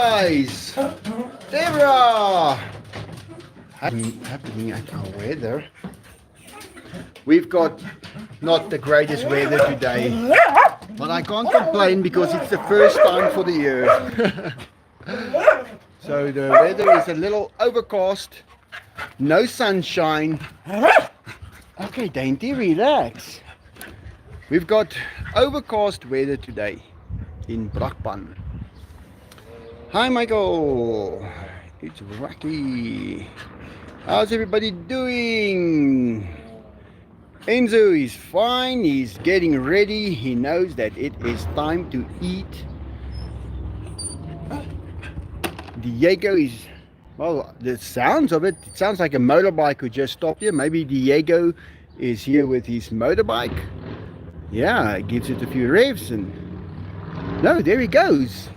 guys, Deborah. Happening at our weather. We've got not the greatest weather today, but I can't complain because it's the first time for the year. So the weather is a little overcast, no sunshine. Okay, Dainty, relax. We've got overcast weather today in Brakpan. Hi Michael, it's Rocky. How's everybody doing? Enzo is fine, he's getting ready. He knows that it is time to eat. Diego is, well, the sounds of it, it sounds like a motorbike who just stopped here. Maybe Diego is here with his motorbike. Yeah, gives it a few revs and no, there he goes.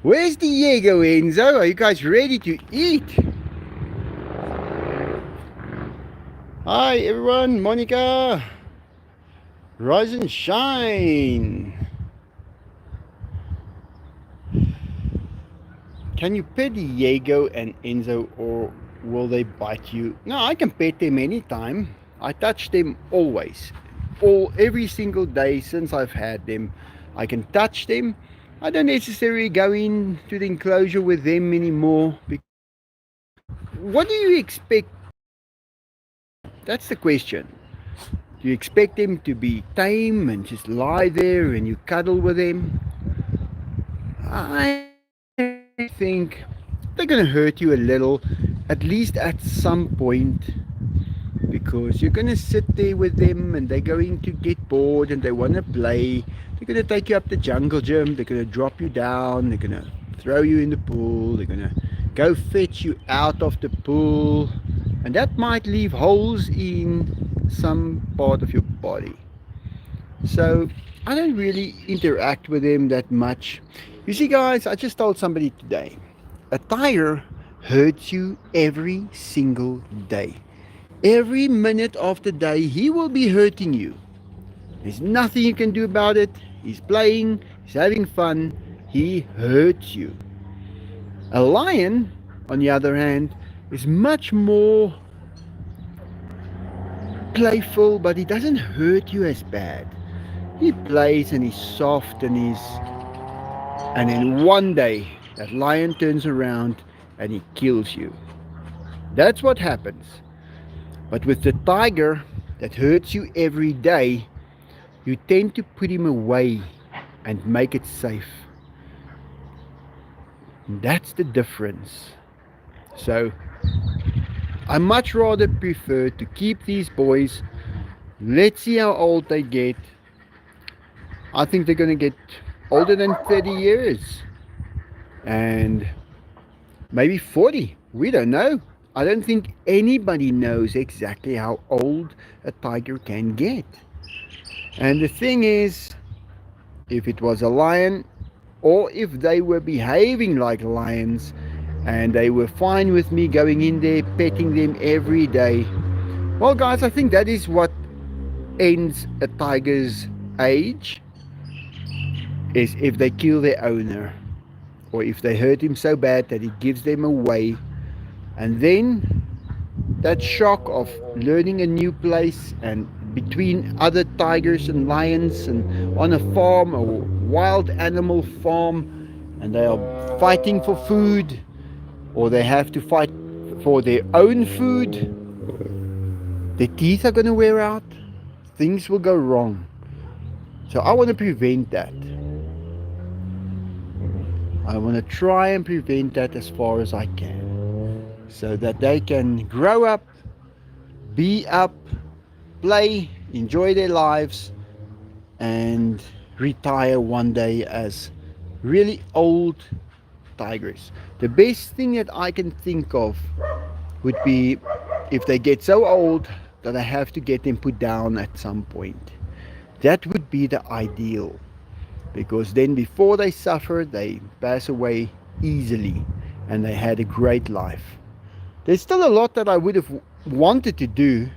Where's Diego, Enzo? Are you guys ready to eat? Hi everyone, Monica. Rise and shine. Can you pet Diego and Enzo or will they bite you? No, I can pet them anytime. I touch them always. Every single day since I've had them. I can touch them. I don't necessarily go into the enclosure with them anymore. What do you expect? That's the question. Do you expect them to be tame and just lie there and you cuddle with them? I think they're going to hurt you a little, at least at some point, because you're going to sit there with them and they're going to get bored and they want to play. They're going to take you up the jungle gym, they're going to drop you down, they're going to throw you in the pool, they're going to go fetch you out of the pool, and that might leave holes in some part of your body. So I don't really interact with them that much. You see guys, I just told somebody today, a tiger hurts you every single day. Every minute of the day he will be hurting you. There's nothing you can do about it. He's playing, he's having fun, he hurts you. A lion, on the other hand, is much more playful, but he doesn't hurt you as bad. He plays and he's soft and then one day that lion turns around and he kills you. That's what happens. But with the tiger that hurts you every day, you tend to put him away and make it safe. That's the difference. So I much rather prefer to keep these boys. Let's see how old they get. I think they're going to get older than 30 years and maybe 40. We don't know. I don't think anybody knows exactly how old a tiger can get. And the thing is, if it was a lion, or if they were behaving like lions and they were fine with me going in there petting them every day, well guys, I think that is what ends a tiger's age, is if they kill their owner, or if they hurt him so bad that he gives them away. And then that shock of learning a new place and between other tigers and lions and on a farm, a wild animal farm, and they are fighting for food, or they have to fight for their own food, their teeth are going to wear out, things will go wrong. So I want to prevent that. I want to try and prevent that as far as I can, so that they can grow up, be up, play, enjoy their lives, and retire one day as really old tigers. The best thing that I can think of would be if they get so old that I have to get them put down at some point. That would be the ideal, because then before they suffer, they pass away easily and they had a great life. There's still a lot that I would have wanted to do.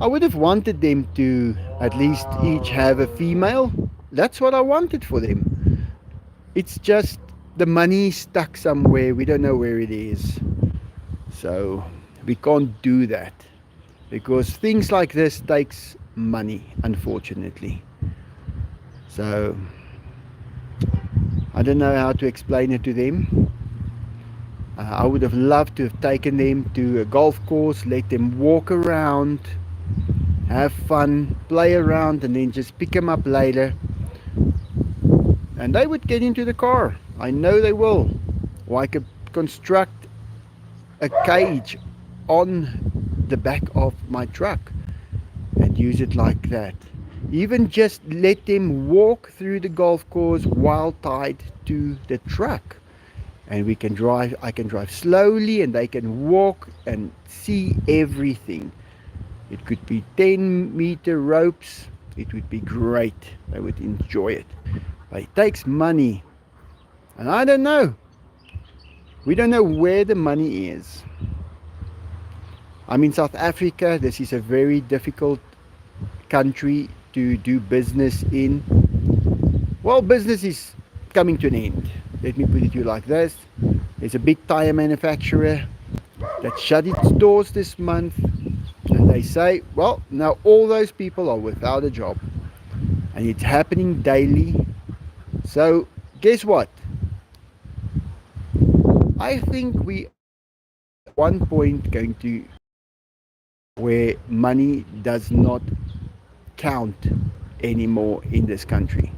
I would have wanted them to at least each have a female that's what I wanted for them. It's just the money stuck somewhere. We don't know where it is. So we can't do that because things like this takes money, unfortunately. So I don't know how to explain it to them. I would have loved to have taken them to a golf course, let them walk around, have fun, play around, and then just pick them up later. And they would get into the car. I know they will. Or I could construct a cage on the back of my truck and use it like that. Even just let them walk through the golf course while tied to the truck. And we can drive, I can drive slowly and they can walk and see everything. It could be 10-meter ropes. It would be great. They would enjoy it. But it takes money. And I don't know. We don't know where the money is. I'm in South Africa. This is a very difficult country to do business in. Well, business is coming to an end. Let me put it to you like this. There's a big tire manufacturer that shut its doors this month. And they say, well, now all those people are without a job. And it's happening daily. So, guess what? I think we at one point going to where money does not count anymore in this country.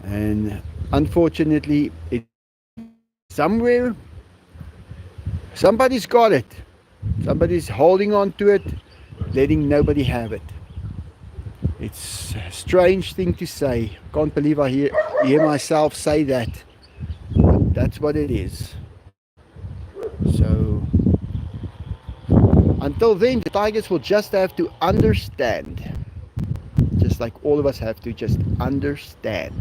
And unfortunately, it somewhere somebody's got it. Somebody's holding on to it, letting nobody have it. It's a strange thing to say. Can't believe I hear myself say that. But that's what it is. So until then, the Tigers will just have to understand. Just like all of us have to just understand.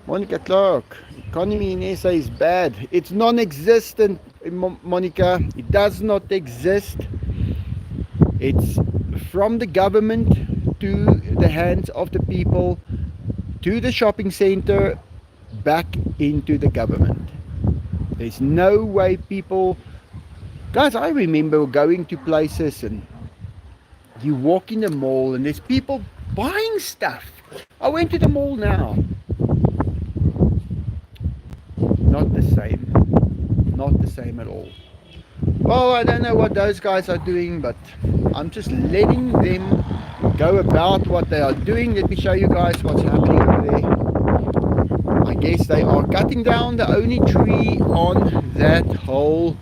Monica Clark, economy in SA is bad. It's non-existent, Monica. It does not exist. It's from the government to the hands of the people, to the shopping center, back into the government. There's no way people... Guys, I remember going to places and you walk in the mall and there's people buying stuff. I went to the mall now. Not the same. Not the same at all. Well, I don't know what those guys are doing, but I'm just letting them go about what they are doing. Let me show you guys what's happening over there. I guess they are cutting down the only tree on that whole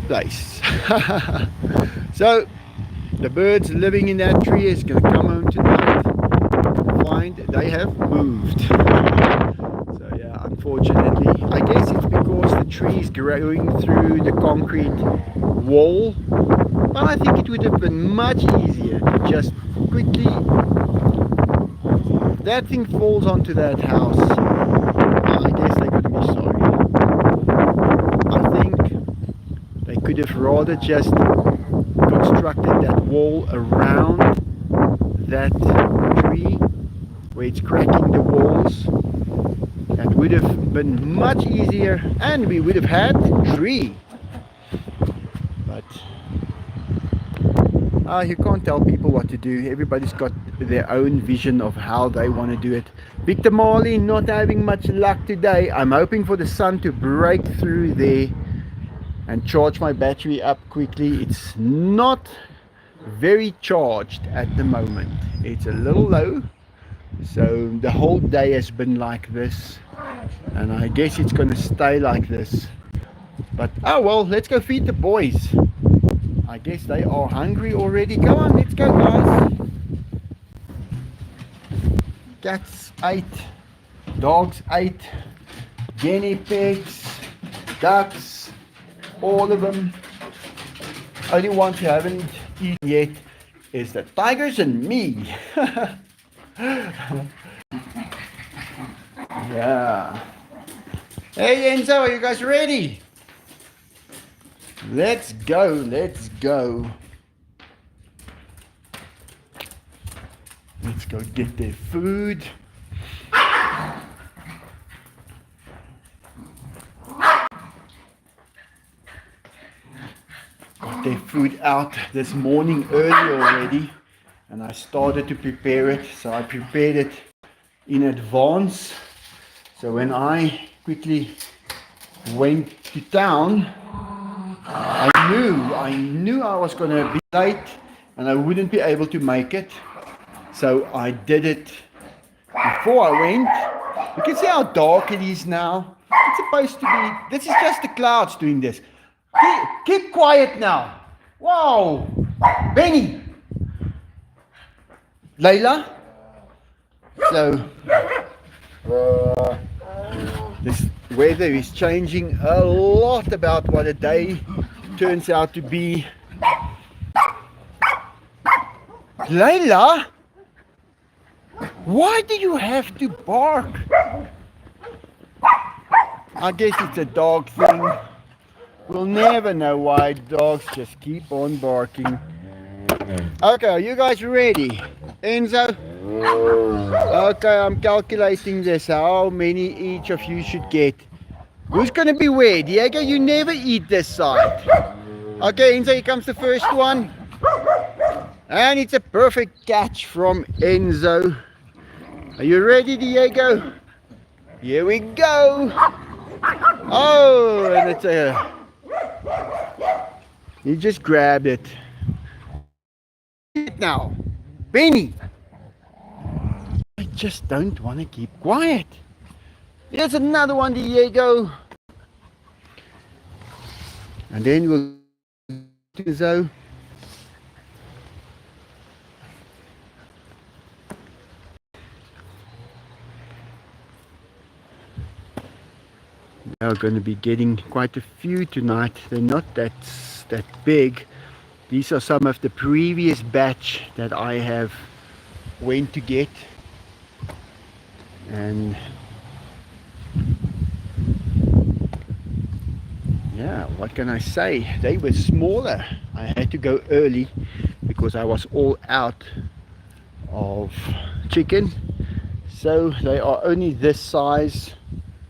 place. So the birds living in that tree is going to come home tonight and find they have moved. So yeah, unfortunately, I guess it's because the tree is growing through the concrete wall. But I think it would have been much easier to just quickly, if that thing falls onto that house, I guess they're going to be sorry. I think they could have rather just constructed that wall around that tree where it's cracking the walls. That would have been much easier and we would have had tree. But you can't tell people what to do. Everybody's got their own vision of how they want to do it. Victor Marley not having much luck today. I'm hoping for the sun to break through there and charge my battery up quickly. It's not very charged at the moment. It's a little low. So the whole day has been like this. And I guess it's going to stay like this. But oh well, let's go feed the boys. I guess they are hungry already. Go on, let's go guys. Cats ate, dogs ate, guinea pigs, ducks, all of them. Only ones who haven't eaten yet is the tigers and me. Yeah. Hey Enzo, are you guys ready? Let's go, let's go. Let's go get their food. Got their food out this morning early already, and I started to prepare it. So I prepared it in advance. So when I quickly went to town, I knew I was going to be late and I wouldn't be able to make it. So I did it before I went. You can see how dark it is now. It's supposed to be, this is just the clouds doing this. Keep quiet now. Wow. Benny. Layla. So, this weather is changing a lot about what a day turns out to be. Layla, why do you have to bark? I guess it's a dog thing. We'll never know why dogs just keep on barking. Okay, are you guys ready? Enzo? Okay, I'm calculating this. How many each of you should get? Who's gonna be where? Diego, you never eat this side. Okay, Enzo, here comes the first one. And it's a perfect catch from Enzo. Are you ready, Diego? Here we go. Oh, and it's a... He just grabbed it. Now, Benny. I just don't want to keep quiet. Here's another one, Diego. And then we'll do so. We're going to be getting quite a few tonight. They're not that big. These are some of the previous batch that I have went to get. And yeah, what can I say? They were smaller. I had to go early because I was all out of chicken. So they are only this size,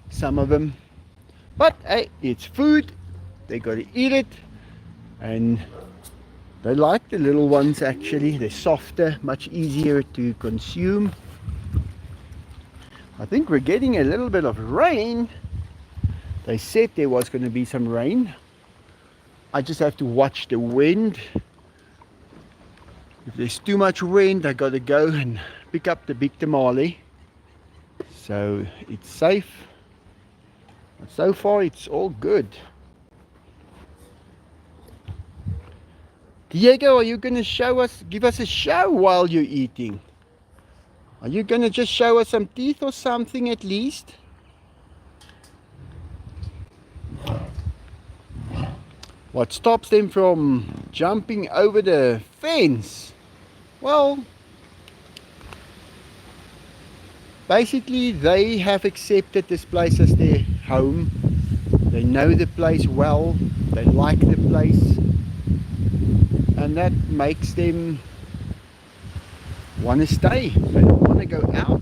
some of them. But hey, it's food. They got to eat it. And they like the little ones actually. They're softer, much easier to consume. I think we're getting a little bit of rain. They said there was going to be some rain. I just have to watch the wind. If there's too much wind, I got to go and pick up the big tamale. So it's safe. But so far it's all good. Diego, are you going to give us a show while you're eating? Are you going to just show us some teeth or something at least? What stops them from jumping over the fence? Well, basically they have accepted this place as their home. They know the place well. They like the place. And that makes them want to stay. They don't want to go out.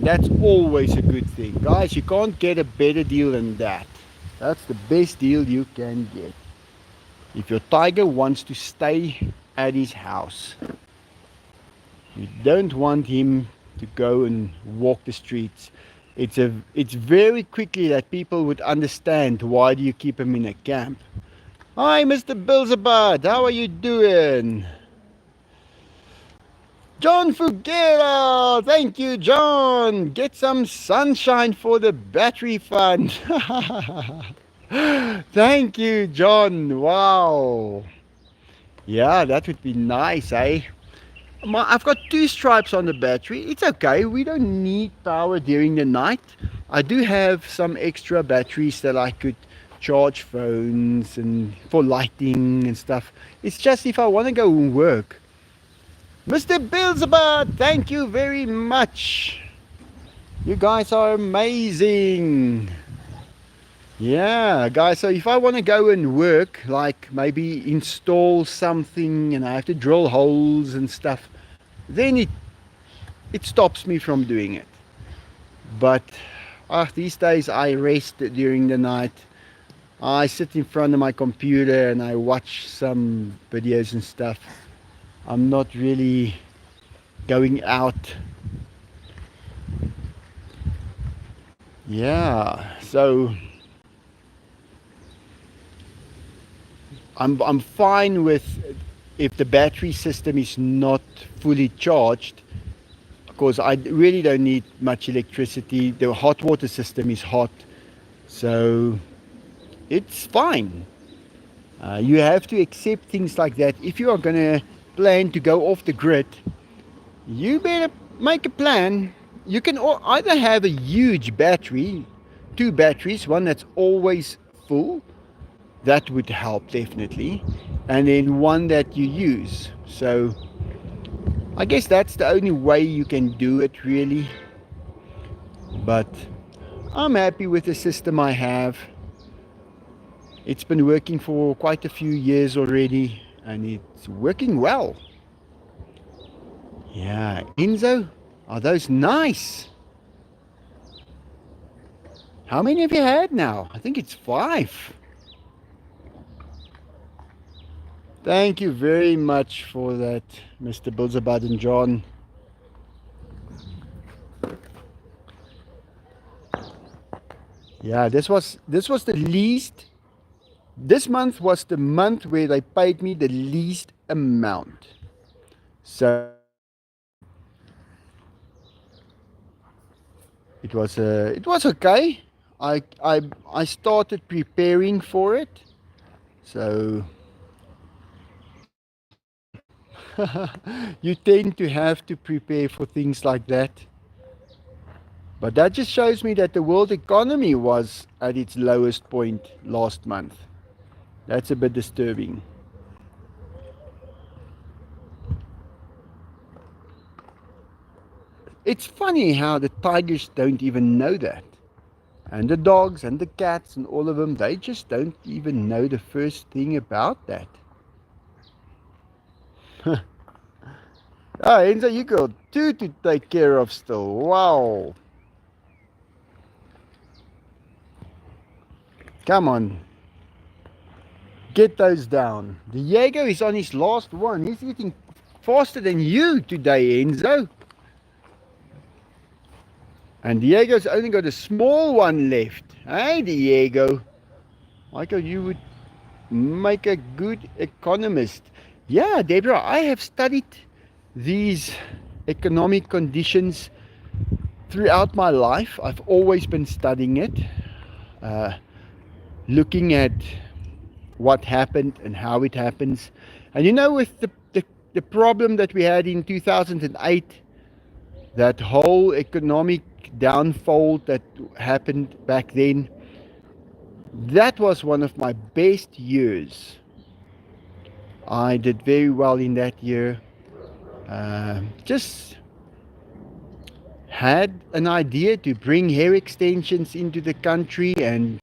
That's always a good thing. Guys, you can't get a better deal than that. That's the best deal you can get. If your tiger wants to stay at his house, you don't want him to go and walk the streets. It's very quickly that people would understand why do you keep him in a camp. Hi, Mr. Bilzabad, how are you doing? John Fugera, thank you, John. Get some sunshine for the battery fund. Thank you, John. Wow. Yeah, that would be nice, eh? I've got 2 stripes on the battery. It's okay. We don't need power during the night. I do have some extra batteries that I could charge phones and for lighting and stuff. It's just if I want to go and work. Mr. Bilzabad, thank you very much. You guys are amazing. Yeah, guys, so if I want to go and work, like maybe install something and I have to drill holes and stuff, then it stops me from doing it. But these days I rest during the night. I sit in front of my computer and I watch some videos and stuff. I'm not really going out. Yeah, so I'm fine with if the battery system is not fully charged because I really don't need much electricity. The hot water system is hot, so it's fine. You have to accept things like that. If you are going to plan to go off the grid, you better make a plan. You can either have a huge battery, two batteries, one that's always full, that would help definitely, and then one that you use. So I guess that's the only way you can do it really. But I'm happy with the system I have. It's been working for quite a few years already and it's working well. Yeah, Enzo, are those nice? How many have you had now? I think it's 5. Thank you very much for that, Mr. Bilzabad and John. Yeah, this was the least. This month was the month where they paid me the least amount. So it was okay. I started preparing for it. So you tend to have to prepare for things like that. But that just shows me that the world economy was at its lowest point last month. That's a bit disturbing. It's funny how the tigers don't even know that. And the dogs and the cats and all of them, they just don't even know the first thing about that. Ah, Enzo, you got 2 to take care of still. Wow. Come on. Get those down. Diego is on his last one. He's eating faster than you today, Enzo. And Diego's only got a small one left. Hey, Diego. Michael, you would make a good economist. Yeah, Deborah, I have studied these economic conditions throughout my life. I've always been studying it, uh, looking at what happened and how it happens. And with the problem that we had in 2008, that whole economic downfall that happened back then, that was one of my best years. I did very well in that year. Just had an idea to bring hair extensions into the country, and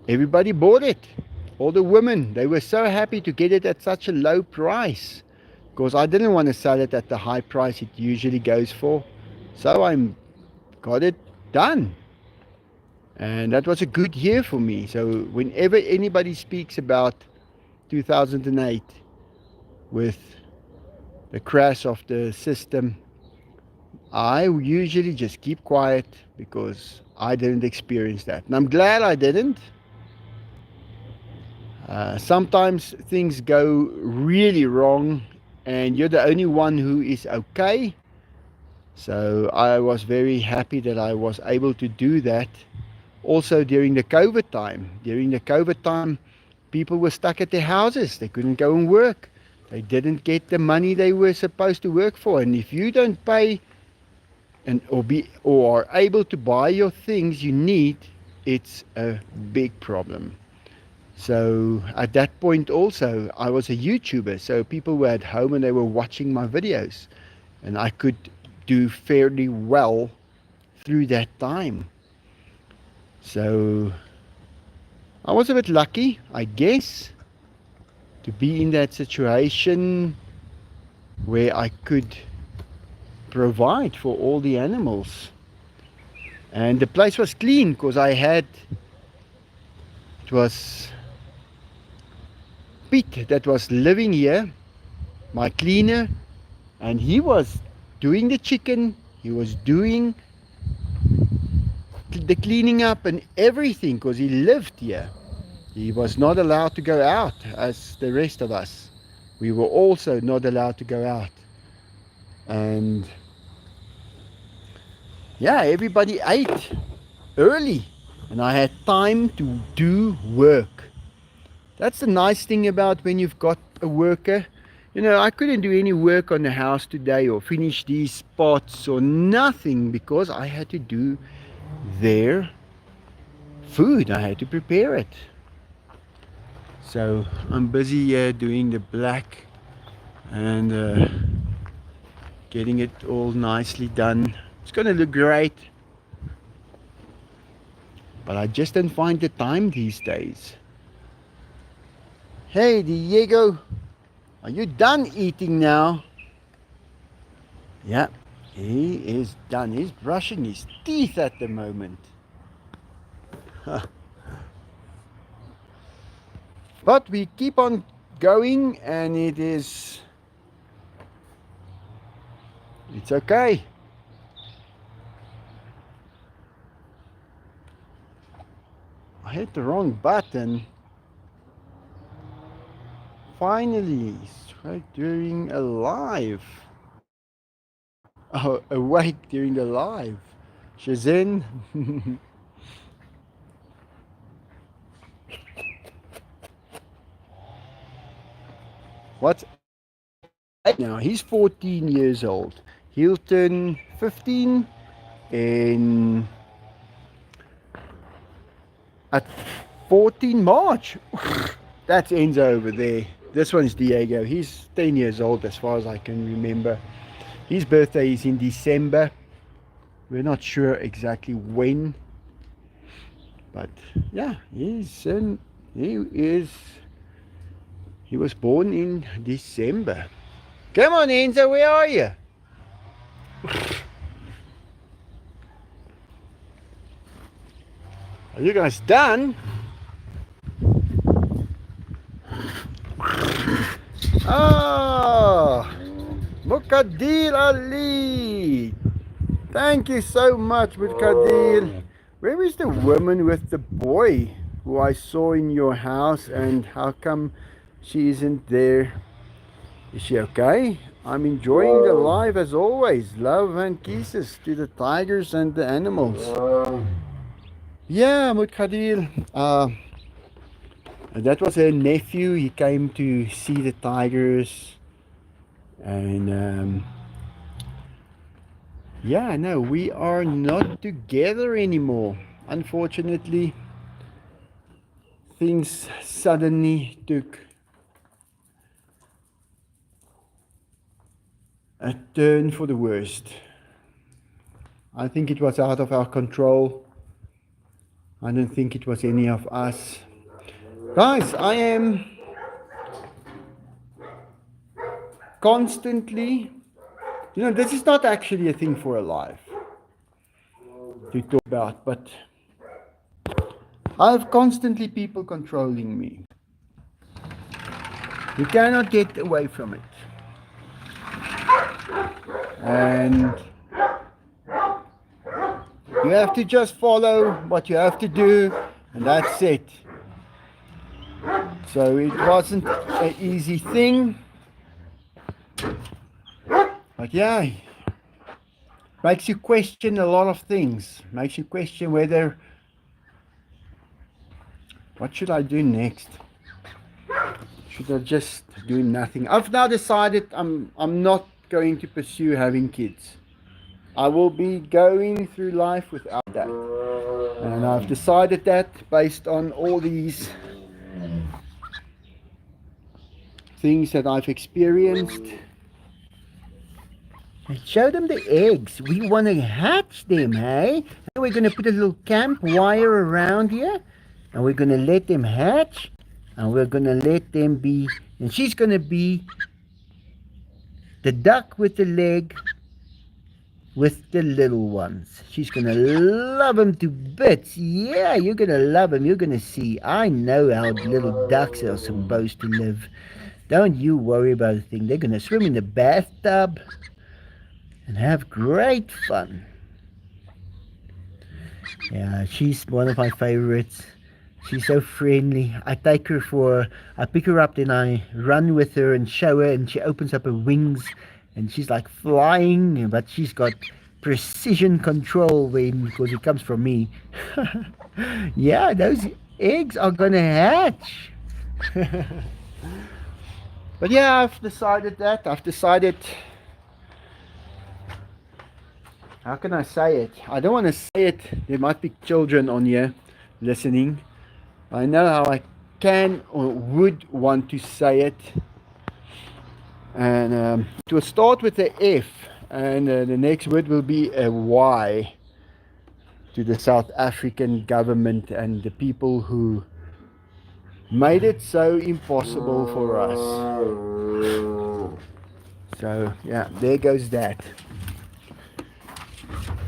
everybody bought it. All the women, they were so happy to get it at such a low price because I didn't want to sell it at the high price it usually goes for. So I got it done. And that was a good year for me. So whenever anybody speaks about 2008 with the crash of the system, I usually just keep quiet because I didn't experience that. And I'm glad I didn't. Sometimes things go really wrong and you're the only one who is okay. So I was very happy that I was able to do that. Also during the COVID time. During the COVID time, people were stuck at their houses. They couldn't go and work. They didn't get the money they were supposed to work for. And if you don't pay or are able to buy your things you need, it's a big problem. So at that point also, I was a YouTuber. So people were at home and they were watching my videos. And I could do fairly well through that time. So I was a bit lucky, I guess, to be in that situation where I could provide for all the animals. And the place was clean because it was Pete that was living here, my cleaner, and he was doing the chicken, he was doing the cleaning up and everything because he lived here. He was not allowed to go out as the rest of us. We were also not allowed to go out. And yeah, everybody ate early and I had time to do work. That's the nice thing about when you've got a worker. You know, I couldn't do any work on the house today or finish these pots or nothing because I had to do their food. I had to prepare it. So I'm busy here doing the black and getting it all nicely done. It's gonna look great, but I just don't find the time these days. Hey Diego, are you done eating now? Yeah, he is done. He's brushing his teeth at the moment. But we keep on going and it's okay. I hit the wrong button. Finally, straight during a live. Oh, awake during the live. Shazin. What's now? He's 14 years old. He'll turn 15 in at 14 March. That's Enzo over there. This one's Diego. He's 10 years old as far as I can remember. His birthday is in December. We're not sure exactly when. But yeah, he was born in December. Come on Enzo, where are you? Are you guys done? Ah, Mukadil Ali. Thank you so much, Mukadil. Where is the woman with the boy who I saw in your house and how come she isn't there? Is she okay? I'm enjoying the live as always. Love and kisses to the tigers and the animals. Yeah, Mukadil. That was her nephew. He came to see the tigers. And yeah, no, we are not together anymore. Unfortunately, things suddenly took a turn for the worst. I think it was out of our control. I don't think it was any of us. Guys, I am constantly, this is not actually a thing for a life to talk about, but I have constantly people controlling me. You cannot get away from it. And you have to just follow what you have to do, and that's it. So it wasn't an easy thing. But yeah, makes you question a lot of things. Makes you question whether, what should I do next? Should I just do nothing? I've now decided I'm not going to pursue having kids. I will be going through life without that. And I've decided that based on all these things that I've experienced. Show them the eggs. We want to hatch them, hey? And we're going to put a little camp wire around here. and we're going to let them hatch, and we're going to let them be, and she's going to be the duck with the leg with the little ones. She's going to love them to bits. Yeah, you're going to love them. You're going to see. I know how little ducks are supposed to live. Don't you worry about a thing. They're going to swim in the bathtub and have great fun. Yeah, she's one of my favorites. She's so friendly. I pick her up, then I run with her and show her, and she opens up her wings, and she's like flying, but she's got precision control because it comes from me. Yeah, those eggs are gonna hatch. But yeah, I've decided that. I've decided. How can I say it? I don't want to say it. There might be children on here listening. I know how I can or would want to say it. And it will start with the F, and the next word will be a Y to the South African government and the people who made it so impossible for us. So, yeah, there goes that.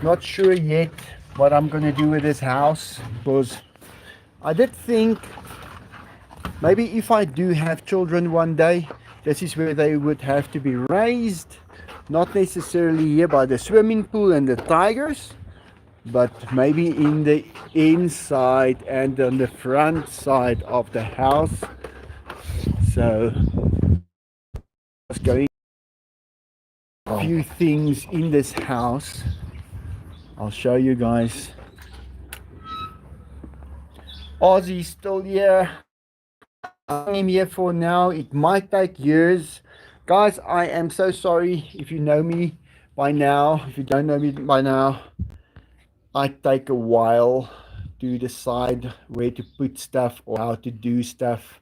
Not sure yet what I'm going to do with this house, because I did think maybe if I do have children one day, this is where they would have to be raised. Not necessarily here by the swimming pool and the tigers, but maybe in the inside and on the front side of the house. So, I was going a few things in this house. I'll show you guys. Ozzy's still here. I'm here for now. It might take years. Guys, I am so sorry if you know me by now. If you don't know me by now, I take a while to decide where to put stuff or how to do stuff.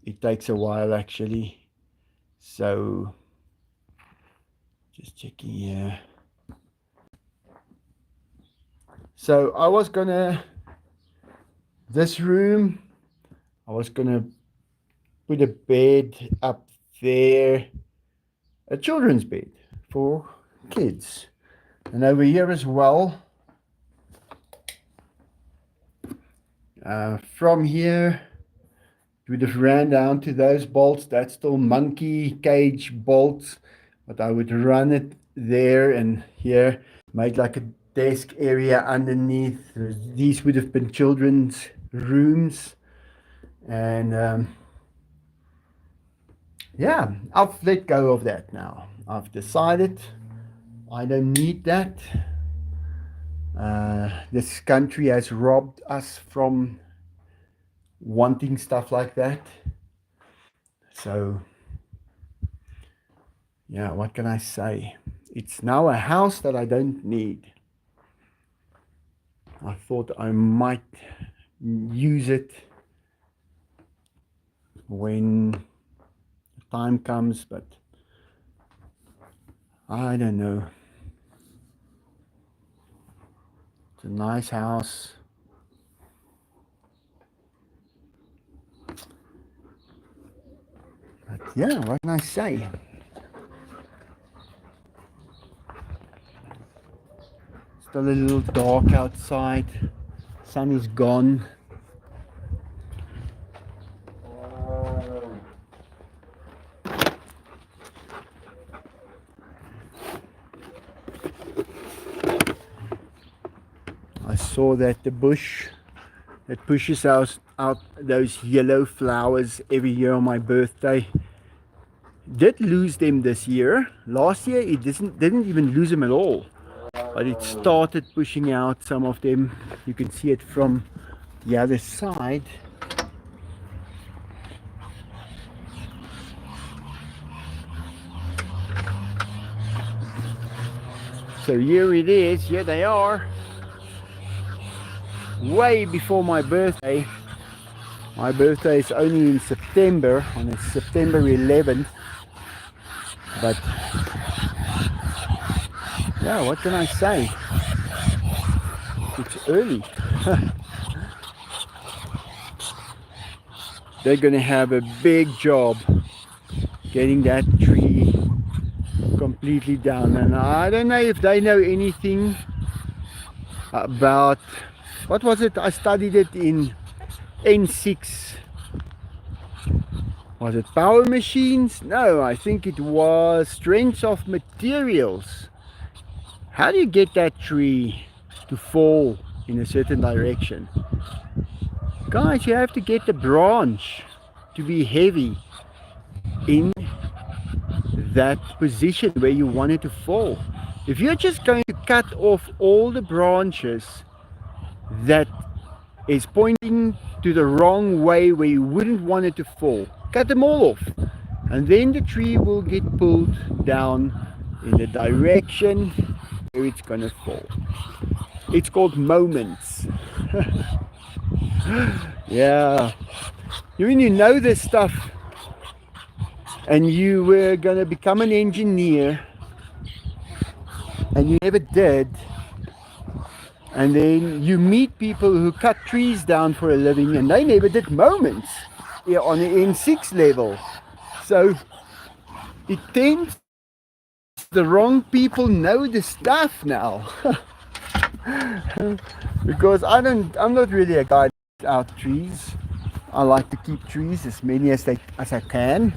It takes a while actually. So, just checking here. So, this room, I was gonna put a bed up there, a children's bed for kids. And over here as well, from here, it would have ran down to those bolts. That's still monkey cage bolts, but I would run it there and here, make like a desk area underneath. These would have been children's rooms. And yeah, I've let go of that now. I've decided I don't need that. This country has robbed us from wanting stuff like that. So, yeah, what can I say? It's now a house that I don't need. I thought I might use it when the time comes, but I don't know. It's a nice house. But yeah, what can I say? Still a little dark outside. Sun is gone. I saw that the bush that pushes out those yellow flowers every year on my birthday did lose them this year. Last year it didn't even lose them at all, but it started pushing out some of them. You can see it from the other side. So here it is. Here they are. Way before my birthday. My birthday is only in September, on September 11th. But yeah, what can I say? It's early. they're going to have a big job getting that tree completely down. And I don't know if they know anything about, what was it? I studied it in N6. Was it power machines? No, I think it was strength of materials. How do you get that tree to fall in a certain direction? Guys, you have to get the branch to be heavy in that position where you want it to fall. If you're just going to cut off all the branches that is pointing to the wrong way where you wouldn't want it to fall, cut them all off, and then the tree will get pulled down in the direction where it's gonna fall. It's called moments. Yeah, when you know this stuff and you were gonna become an engineer and you never did, and then you meet people who cut trees down for a living and they never did moments on the N6 level. So it tends the wrong people know the stuff now. Because I'm not really a guy out trees. I like to keep trees as many as I can.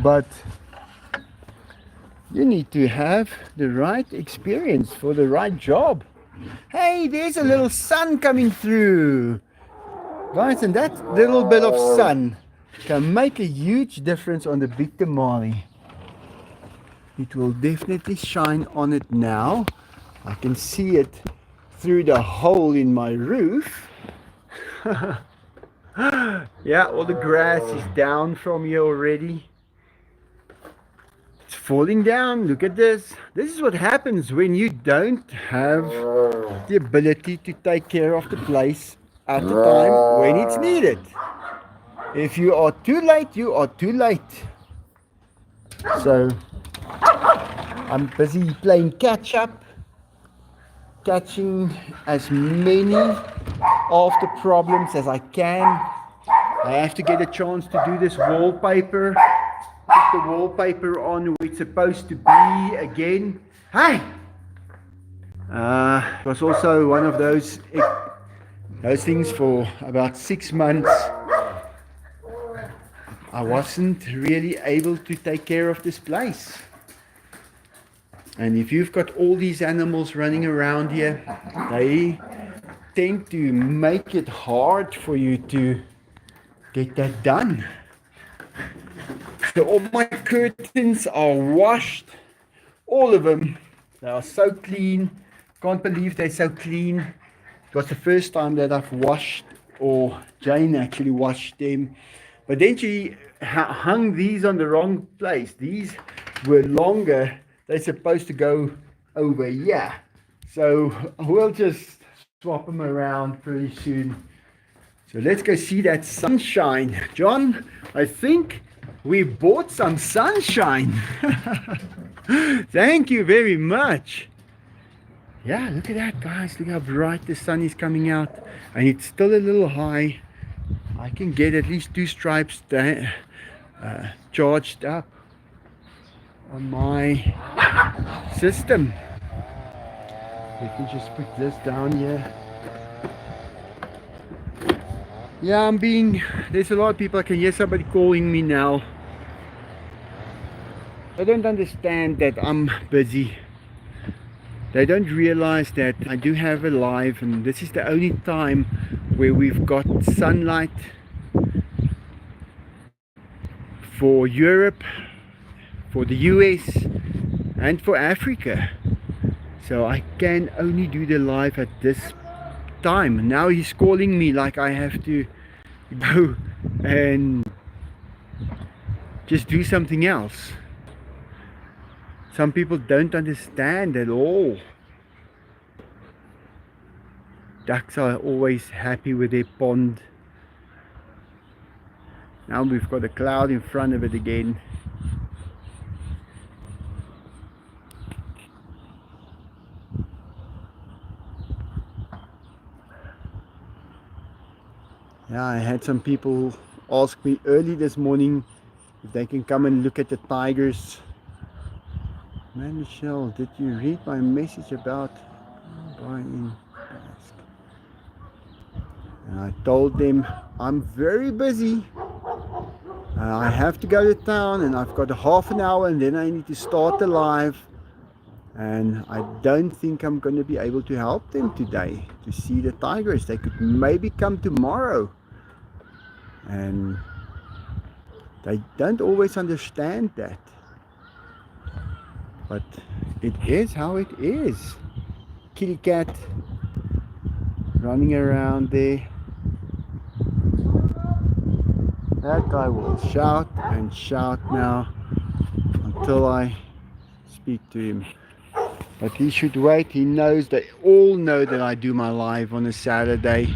But you need to have the right experience for the right job. Hey, there's a little sun coming through. Guys, and that little bit of sun can make a huge difference on the big tamale. It will definitely shine on it now. I can see it through the hole in my roof. Yeah, all the grass is down from here already. It's falling down. Look at this. This is what happens when you don't have the ability to take care of the place at the time when it's needed. If you are too late, you are too late. So I'm busy playing catch up, catching as many of the problems as I can. I have to get a chance to do this wallpaper. Put the wallpaper on where it's supposed to be again. Hey! It was also one of those things for about 6 months. I wasn't really able to take care of this place. And if you've got all these animals running around here, they tend to make it hard for you to get that done. So all my curtains are washed, all of them. They are so clean. Can't believe they're so clean. It was the first time that I've washed, or Jane actually washed them. But then she hung these on the wrong place. These were longer. They're supposed to go over here. So we'll just swap them around pretty soon. So let's go see that sunshine. John, I think we bought some sunshine. Thank you very much. Yeah, look at that, guys. Look how bright the sun is coming out. And it's still a little high. I can get at least 2 stripes charged up on my system. Let me just put this down here. Yeah, there's a lot of people. I can hear somebody calling me now. They don't understand that I'm busy. They don't realize that I do have a life, and this is the only time where we've got sunlight for Europe, for the US, and for Africa. So I can only do the live at this time. Now he's calling me like I have to go and just do something else. Some people don't understand at all. Ducks are always happy with their pond. Now we've got a cloud in front of it again. Yeah, I had some people ask me early this morning if they can come and look at the tigers. Man, Michelle, did you read my message about buying? And I told them I'm very busy. I have to go to town and I've got a half an hour and then I need to start the live. And I don't think I'm going to be able to help them today to see the tigers. They could maybe come tomorrow. And they don't always understand that. But it is how it is. Kitty cat running around there. That guy will shout and shout now until I speak to him. But he should wait. He knows, they all know that I do my live on a Saturday.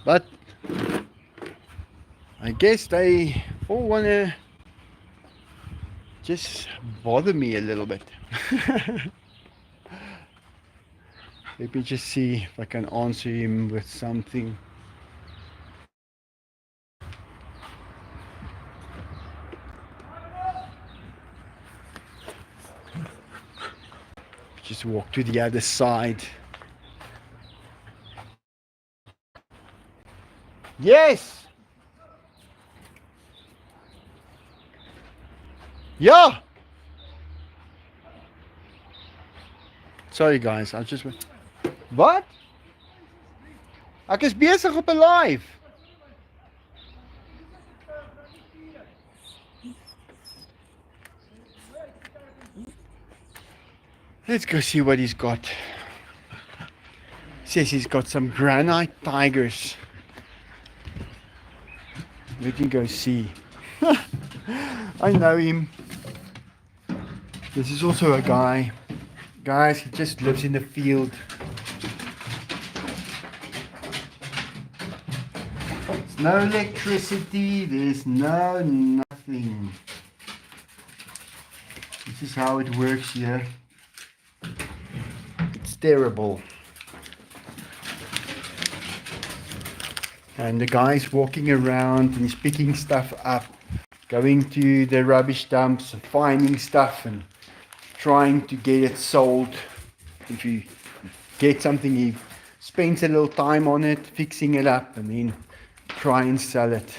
But I guess they all want to just bother me a little bit. Let me just see if I can answer him with something. Just walk to the other side. Yes. Yeah. Sorry guys, I just went. Wat? Ek is besig op 'n live. Let's go see what he's got. Says he's got some granite tigers. We can go see. I know him. This is also a guy. Guys, he just lives in the field. There's no electricity, there's no nothing. This is how it works here. It's terrible. And the guy's walking around and he's picking stuff up, going to the rubbish dumps and finding stuff and trying to get it sold. If you get something, he spends a little time on it, fixing it up, and then try and sell it.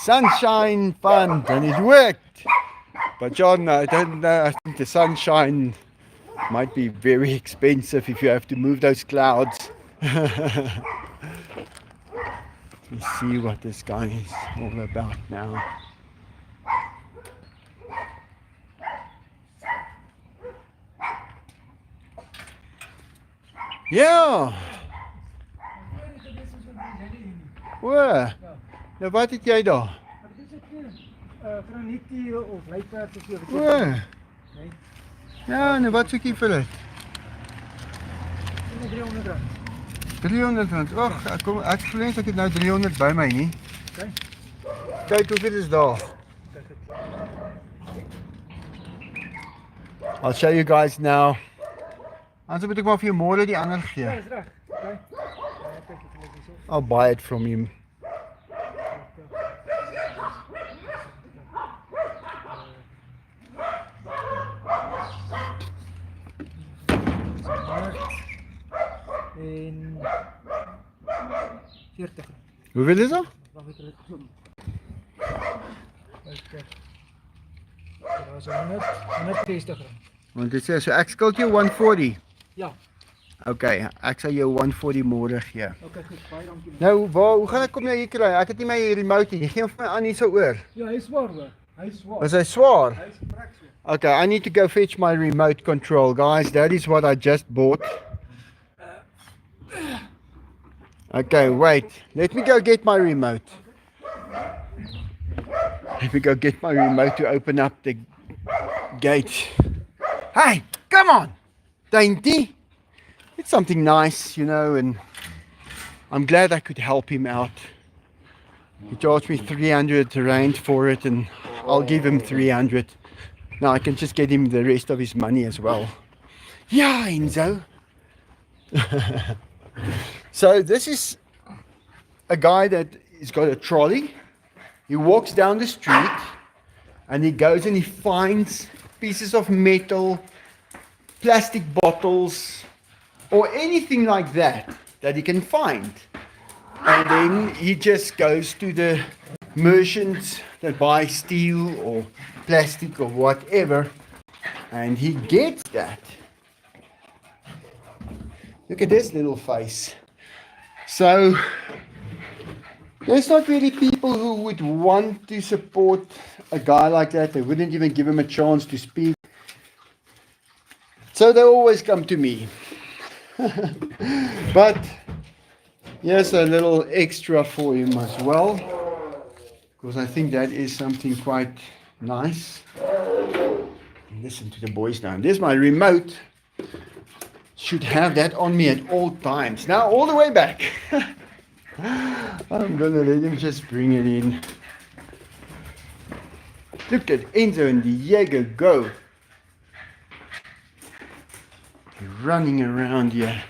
Sunshine fund, and it worked. But John, I don't know, I think the sunshine might be very expensive if you have to move those clouds. Let's see what this guy is all about now. Ja. O. Nou wat het jy daar? Graniet of luipaard of so. O. Ja, nou wat soek jy vir dit? R300. 300 rand. Ag, ek glo ek het nou 300 by my nie. Okay. Kyk hoeveel is daar. I'll show you guys now. Anders moet ek maar vir jou môre die ander gee. Ja, is reg. Okay. I'll buy it from him. En 40. Hoeveel is dat? Wag ek dit so. Okay. Daar is 160 rand. Want dit sê so ek skuld jou 140. Ja. Okay, ek sal jou 140 môre gee. Okay, goed. Baie dankie. Nou, hoe gaan ek kom jy hier kry? Ek het nie my remote nie. Jy gee hom vir my aan hier so oor. Ja, hy is swaar hoor. Hy is swaar. Was hy swaar? Hy is vrek swaar. Okay, I need to go fetch my remote control, guys. That is what I just bought. Okay, wait. Let me go get my remote. Let me go get my remote to open up the gate. Hey, come on, Dainty. it's something nice, you know, and I'm glad I could help him out. He charged me 300 rand for it, and I'll give him 300. Now I can just get him the rest of his money as well. Yeah, Enzo. So this is a guy that has got a trolley. He walks down the street and he goes and he finds pieces of metal, plastic bottles, or anything like that that he can find. And then he just goes to the merchants that buy steel or plastic or whatever, and he gets that. Look at this little face. So there's not really people who would want to support a guy like that. They wouldn't even give him a chance to speak. So they always come to me. But here's a little extra for him as well, because I think that is something quite nice. Listen to the boys now. There's my remote. Should have that on me at all times. Now all the way back. I'm gonna let him just bring it in. Look at Enzo and Diego go. They're running around here.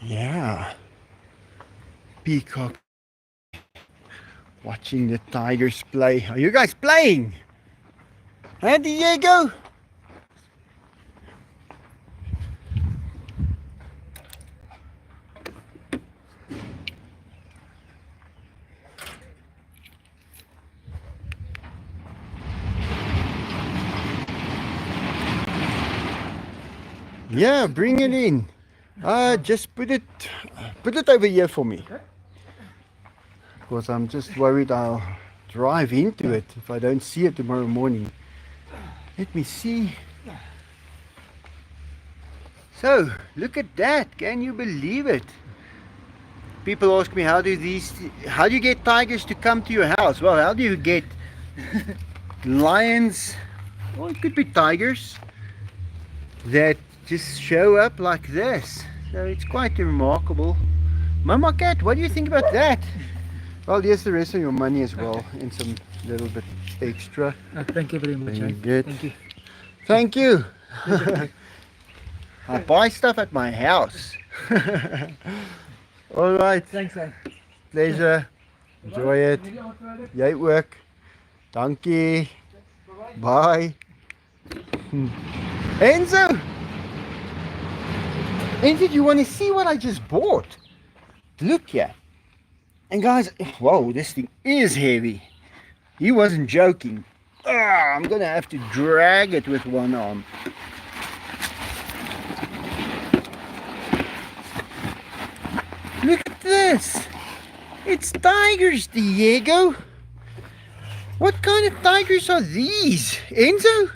Yeah. Peacock watching the tigers play. Are you guys playing? Huh, Diego? Yeah, bring it in. Just put it over here for me. Because I'm just worried I'll drive into it if I don't see it tomorrow morning. Let me see. So, look at that. Can you believe it? People ask me, how do you get tigers to come to your house? Well, how do you get lions, or it could be tigers, that just show up like this? So it's quite remarkable. Mama Cat, what do you think about that? Well, here's the rest of your money as well, and some little bit extra. Thank you very much. Very good. Thank you. Thank you. I buy stuff at my house. All right. Thanks, man. Pleasure. Enjoy it. Jy ook. Dankie. Bye. Enzo! Enzo, do you want to see what I just bought? Look here. And guys, whoa, this thing is heavy. He wasn't joking. I'm going to have to drag it with one arm. Look at this. It's tigers, Diego. What kind of tigers are these, Enzo?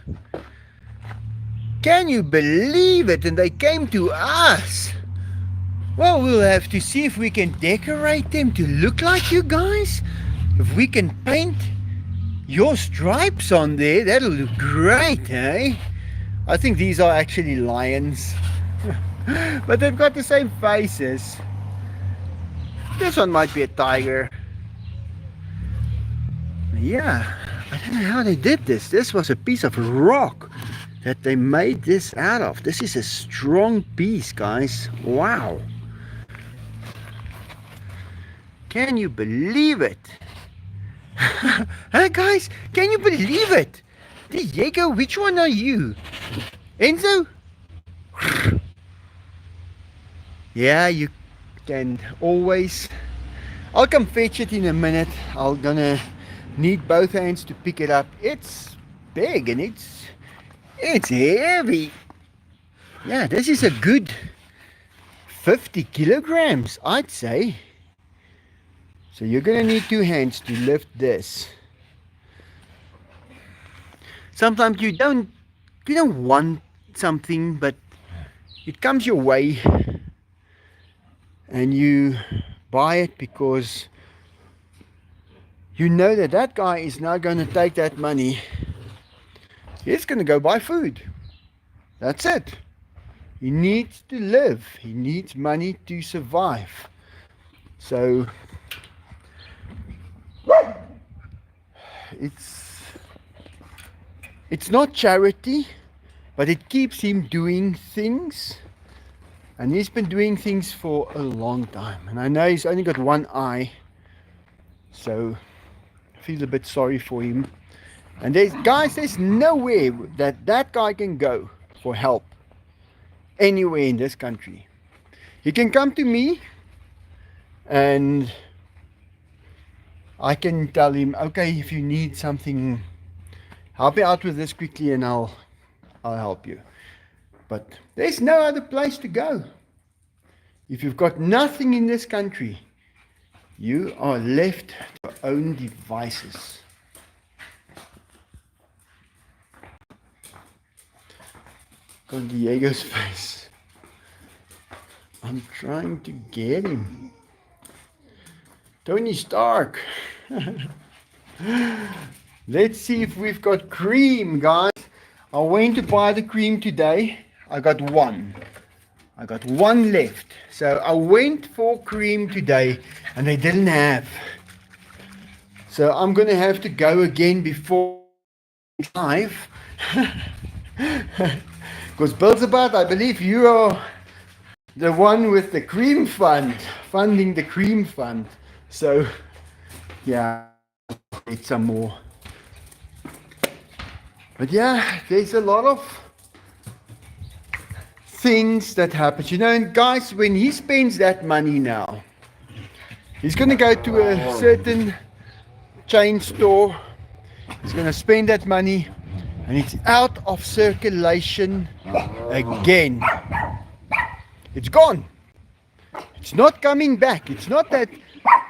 Can you believe it? And they came to us. Well, we'll have to see if we can decorate them to look like you guys. If we can paint your stripes on there, that'll look great, eh? I think these are actually lions. But they've got the same faces. This one might be a tiger. Yeah, I don't know how they did this. This was a piece of rock that they made this out of. This is a strong piece, guys. Wow. Can you believe it? Huh, guys? Can you believe it? Diego, which one are you? Enzo? Yeah, you can always... I'll come fetch it in a minute. I'm gonna need both hands to pick it up. It's big and it's heavy. Yeah, this is a good 50 kilograms, I'd say. So you're gonna need two hands to lift this. Sometimes you don't want something, but it comes your way and you buy it because you know that that guy is now going to take that money. He's going to go buy food. That's it. He needs to live. He needs money to survive. So it's not charity, but it keeps him doing things. And he's been doing things for a long time. And I know he's only got one eye, so I feel a bit sorry for him. And there's nowhere that guy can go for help anywhere in this country. He can come to me and I can tell him, okay, if you need something, help me out with this quickly and I'll help you. But there's no other place to go. If you've got nothing in this country, you are left to your own devices. On Diego's face. I'm trying to get him. Tony Stark. Let's see if we've got cream, guys. I went to buy the cream today. I got one left. So I went for cream today and they didn't have. So I'm going to have to go again before 5. Because Bilzabad, I believe you are the one with the cream fund, funding the cream fund. So, yeah, need some more. But yeah, there's a lot of things that happen. You know, and guys, when he spends that money now, he's going to go to a certain chain store. He's going to spend that money. And it's out of circulation again. It's gone. It's not coming back. It's not that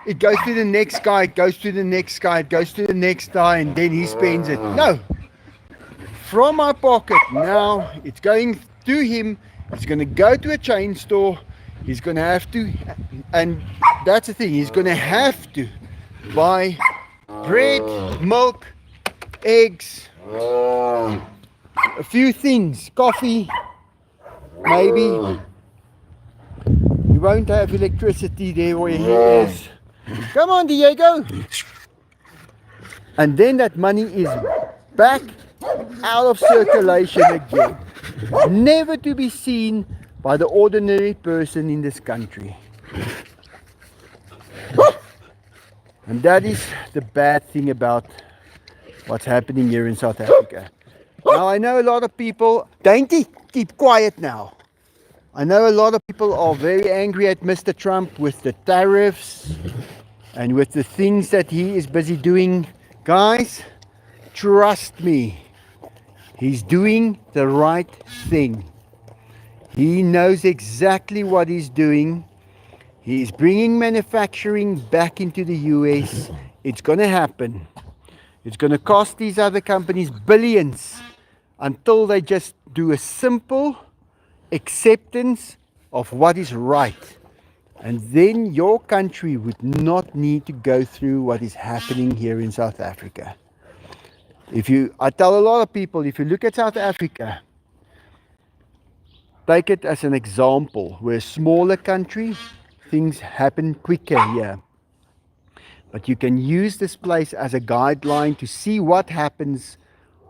it goes to the next guy, it goes to the next guy, it goes to the next guy, and then he spends it. No. From my pocket, now it's going to him. He's going to go to a chain store. He's going to have to, and that's the thing, he's going to have to buy bread, milk, eggs, a few things, coffee, maybe. You won't have electricity there where he is. Come on, Diego. And then that money is back out of circulation again. Never to be seen by the ordinary person in this country. And that is the bad thing about what's happening here in South Africa. Now I know a lot of people, Dainty, keep quiet now. I know a lot of people are very angry at Mr. Trump with the tariffs and with the things that he is busy doing. Guys, trust me, he's doing the right thing. He knows exactly what he's doing. He's bringing manufacturing back into the US. It's going to happen. It's going to cost these other companies billions until they just do a simple acceptance of what is right. And then your country would not need to go through what is happening here in South Africa. I tell a lot of people, if you look at South Africa, take it as an example. We're a smaller country, things happen quicker here. But you can use this place as a guideline to see what happens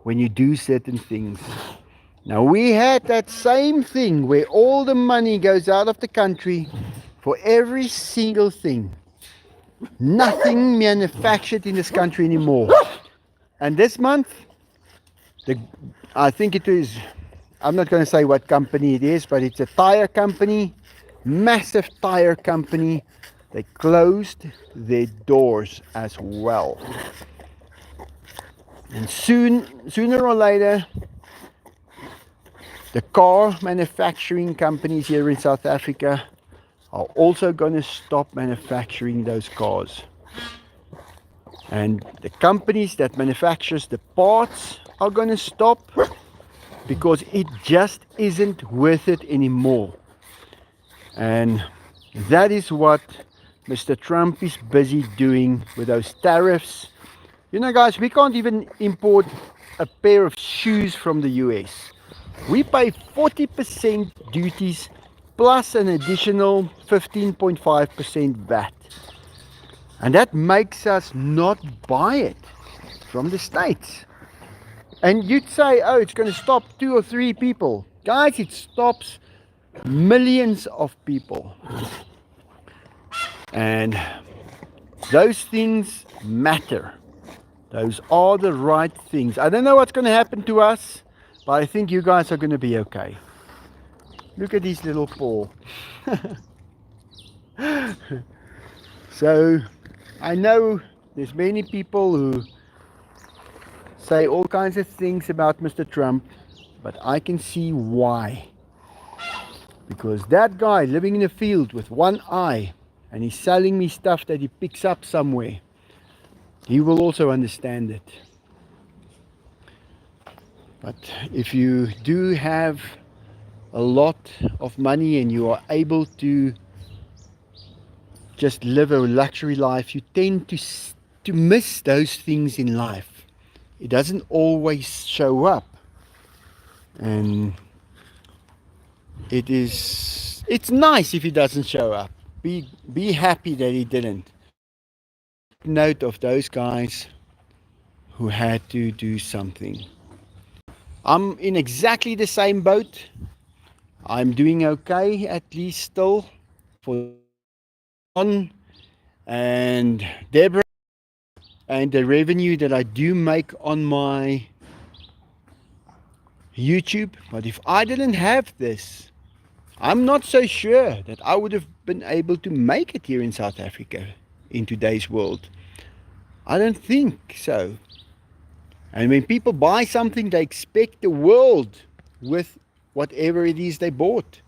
when you do certain things. Now we had that same thing where all the money goes out of the country for every single thing. Nothing manufactured in this country anymore. And this month, I think it is, I'm not going to say what company it is, but it's a tire company, massive tire company. They closed their doors as well. And sooner or later, the car manufacturing companies here in South Africa are also going to stop manufacturing those cars. And the companies that manufactures the parts are going to stop because it just isn't worth it anymore. And That is what Mr. Trump is busy doing with those tariffs. You know, guys, we can't even import a pair of shoes from the US. We pay 40% duties plus an additional 15.5% VAT. And that makes us not buy it from the States. And you'd say, oh, it's going to stop 2 or 3 people. Guys, it stops millions of people. And those things matter. Those are the right things. I don't know what's going to happen to us, but I think you guys are going to be okay. Look at his little paw. So I know there's many people who say all kinds of things about Mr. Trump, but I can see why. Because that guy living in a field with one eye and he's selling me stuff that he picks up somewhere, he will also understand it. But if you do have a lot of money and you are able to just live a luxury life, you tend to miss those things in life. It doesn't always show up. And it's nice if he doesn't show up. Be happy that he didn't. Take note of those guys who had to do something. I'm in exactly the same boat. I'm doing okay, at least still, for John and Deborah, and the revenue that I do make on my YouTube. But if I didn't have this, I'm not so sure that I would have been able to make it here in South Africa in today's world. I don't think so. And when people buy something, they expect the world with whatever it is they bought.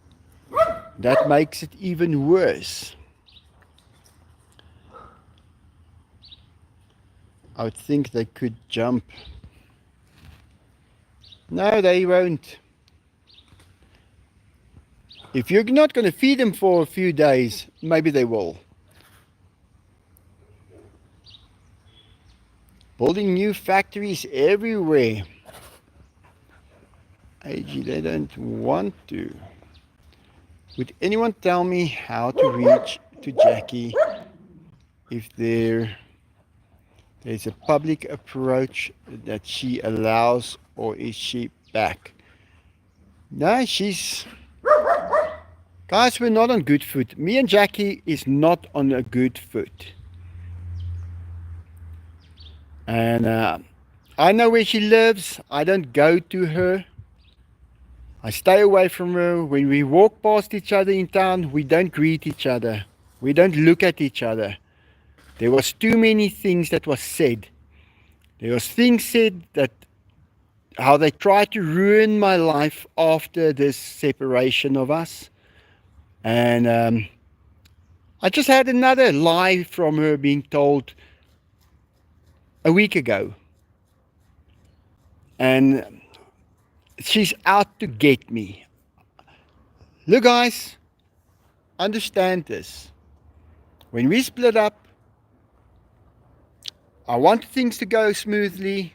That makes it even worse. I would think they could jump. No, they won't. If you're not going to feed them for a few days, maybe they will. Building new factories everywhere. AG, they don't want to. Would anyone tell me how to reach to Jackie if there's a public approach that she allows, or is she back? No, she's... Guys, we're not on good foot. Me and Jackie is not on a good foot. And I know where she lives. I don't go to her. I stay away from her. When we walk past each other in town, we don't greet each other. We don't look at each other. There was too many things that was said. There was things said that how they tried to ruin my life after this separation of us. And I just had another lie from her being told a week ago. And she's out to get me. Look, guys, understand this. When we split up, I wanted things to go smoothly.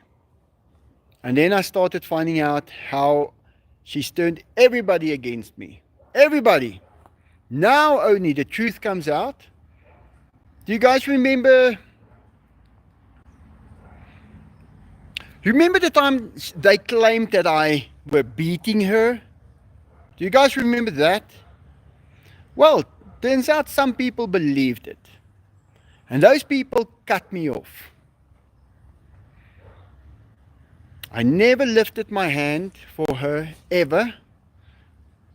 And then I started finding out how she's turned everybody against me. Everybody. Now only the truth comes out. Do you guys remember? Remember the time they claimed that I were beating her? Do you guys remember that? Well, turns out some people believed it. And those people cut me off. I never lifted my hand for her, ever.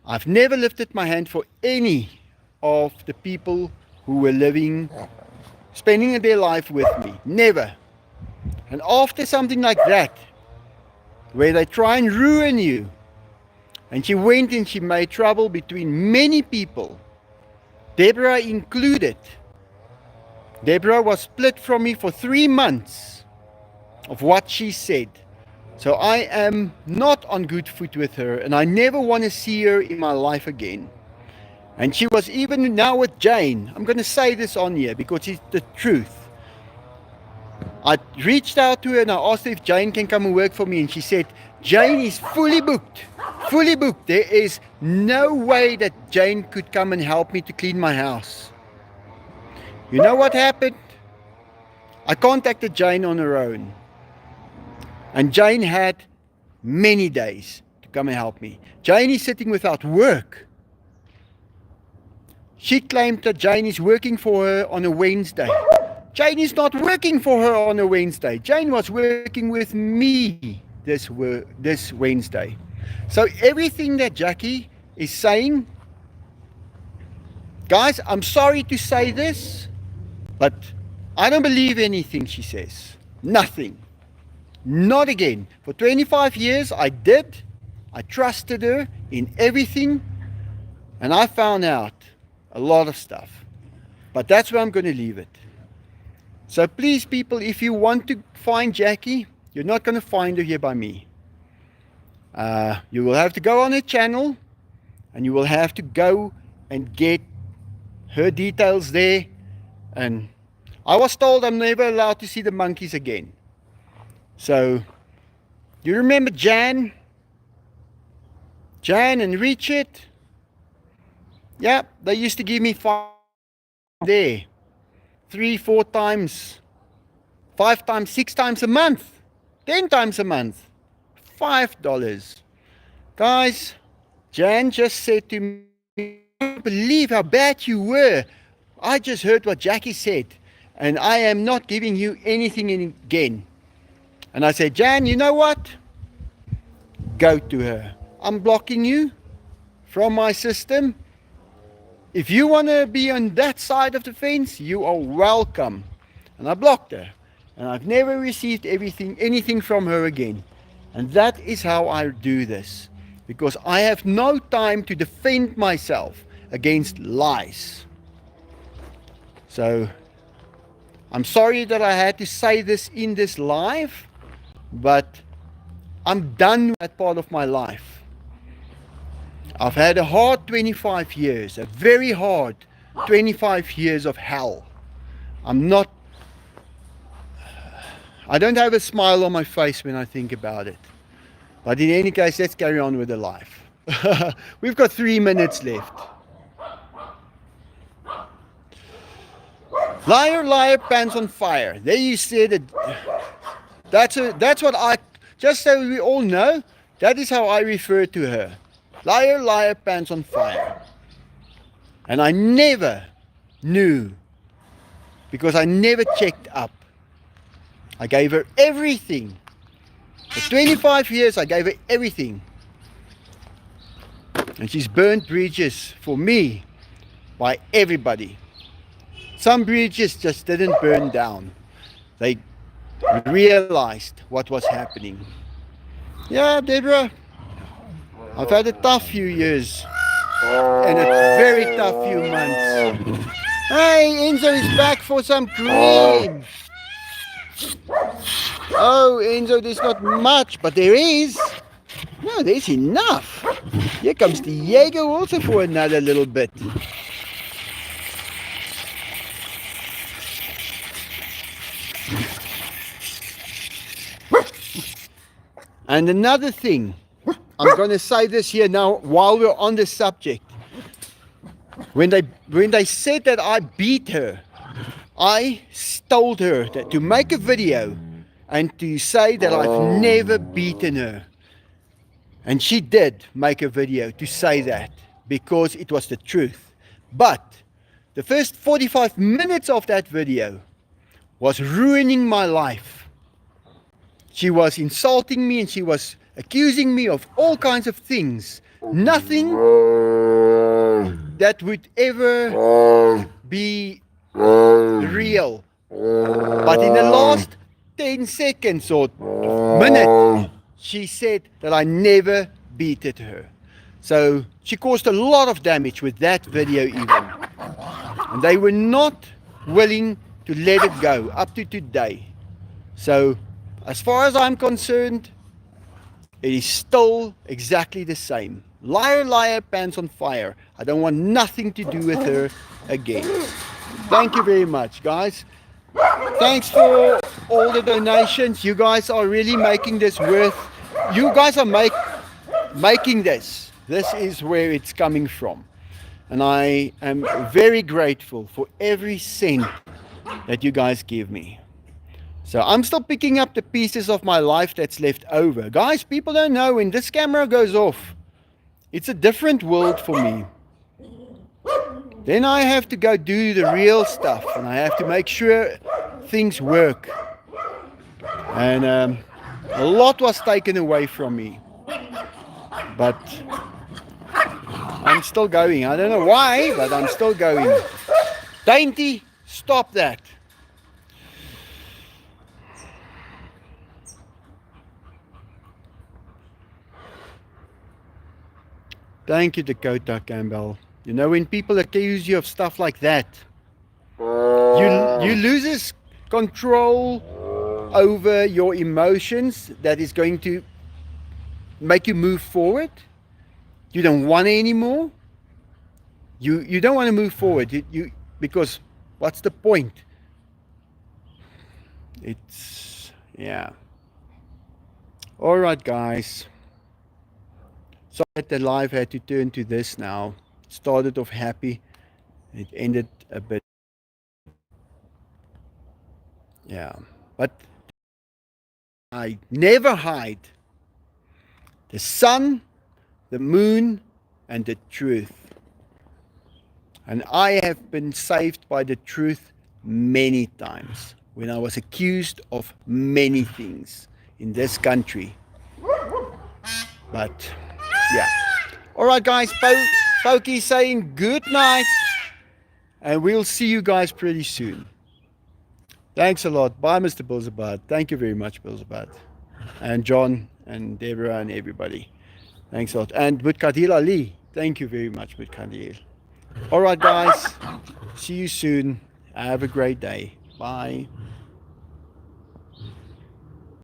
I've never lifted my hand for any of the people who were spending their life with me. Never. And after something like that, where they try and ruin you, and she went and she made trouble between many people, Deborah included. Deborah was split from me for 3 months of what she said. So I am not on good foot with her, and I never want to see her in my life again. And she was even now with Jane. I'm going to say this on here because it's the truth. I reached out to her and I asked her if Jane can come and work for me, and she said, Jane is fully booked. Fully booked. There is no way that Jane could come and help me to clean my house. You know what happened? I contacted Jane on her own. And Jane had many days to come and help me. Jane is sitting without work. She claimed that Jane is working for her on a Wednesday. Jane is not working for her on a Wednesday. Jane was working with me this Wednesday. So everything that Jackie is saying, guys, I'm sorry to say this, but I don't believe anything she says. Nothing. Not again. For 25 years I did. I trusted her in everything, and I found out a lot of stuff. But that's where I'm going to leave it. So please, people, if you want to find Jackie, you're not going to find her here by me. You will have to go on her channel, and you will have to go and get her details there. And I was told I'm never allowed to see the monkeys again. So, you remember Jan? Jan and Richard? Yeah, they used to give me 5 there. 3, 4 times, 5 times, 6 times a month, 10 times a month, $5. Guys, Jan just said to me, I can't believe how bad you were. I just heard what Jackie said, and I am not giving you anything again. And I said, Jan, you know what? Go to her. I'm blocking you from my system. If you want to be on that side of the fence, you are welcome. And I blocked her. And I've never received anything from her again. And that is how I do this. Because I have no time to defend myself against lies. So, I'm sorry that I had to say this in this live, but I'm done with that part of my life. I've had a hard 25 years, a very hard 25 years of hell. I don't have a smile on my face when I think about it. But in any case, let's carry on with the life. We've got 3 minutes left. Liar, liar, pants on fire. There you said it. That's what I, just so we all know, that is how I refer to her. Liar, liar, pants on fire. And I never knew, because I never checked up. I gave her everything. For 25 years I gave her everything. And she's burnt bridges for me by everybody. Some bridges just didn't burn down. They realized what was happening. Yeah, Deborah, I've had a tough few years and a very tough few months. Hey, Enzo is back for some cream. Oh, Enzo, there's not much, but there is. No, there's enough. Here comes the Jaeger also for another little bit. And another thing, I'm going to say this here now while we're on the subject. When they said that I beat her, I told her that to make a video and to say that I've never beaten her. And she did make a video to say that because it was the truth. But the first 45 minutes of that video was ruining my life. She was insulting me and she was accusing me of all kinds of things. Nothing that would ever be real. But in the last 10 seconds or minute, she said that I never beated her. So she caused a lot of damage with that video even. And they were not willing to let it go up to today. So as far as I'm concerned, it is still exactly the same. Liar, liar, pants on fire. I don't want nothing to do with her again. Thank you very much, guys. Thanks for all the donations. You guys are really making this worth. You guys are making this. This is where it's coming from. And I am very grateful for every cent that you guys give me. So I'm still picking up the pieces of my life that's left over. Guys, people don't know when this camera goes off, it's a different world for me. Then I have to go do the real stuff and I have to make sure things work. And a lot was taken away from me. But I'm still going. I don't know why, but I'm still going. Dainty, stop that. Thank you, Dakota Campbell. You know, when people accuse you of stuff like that, you loses control over your emotions that is going to make you move forward. You don't want it anymore. You don't want to move forward. You because what's the point? It's yeah. All right, guys. Sorry that the live had to turn to this now. It started off happy. It ended a bit. Yeah. But I never hide the sun, the moon, and the truth. And I have been saved by the truth many times when I was accused of many things in this country. But yeah. All right, guys. Pokey saying good night. And we'll see you guys pretty soon. Thanks a lot. Bye, Mr. Bilzabad. Thank you very much, Bilzabad. And John and Deborah and everybody. Thanks a lot. And Butkadil Ali. Thank you very much, Butkadil. All right, guys. See you soon. Have a great day. Bye.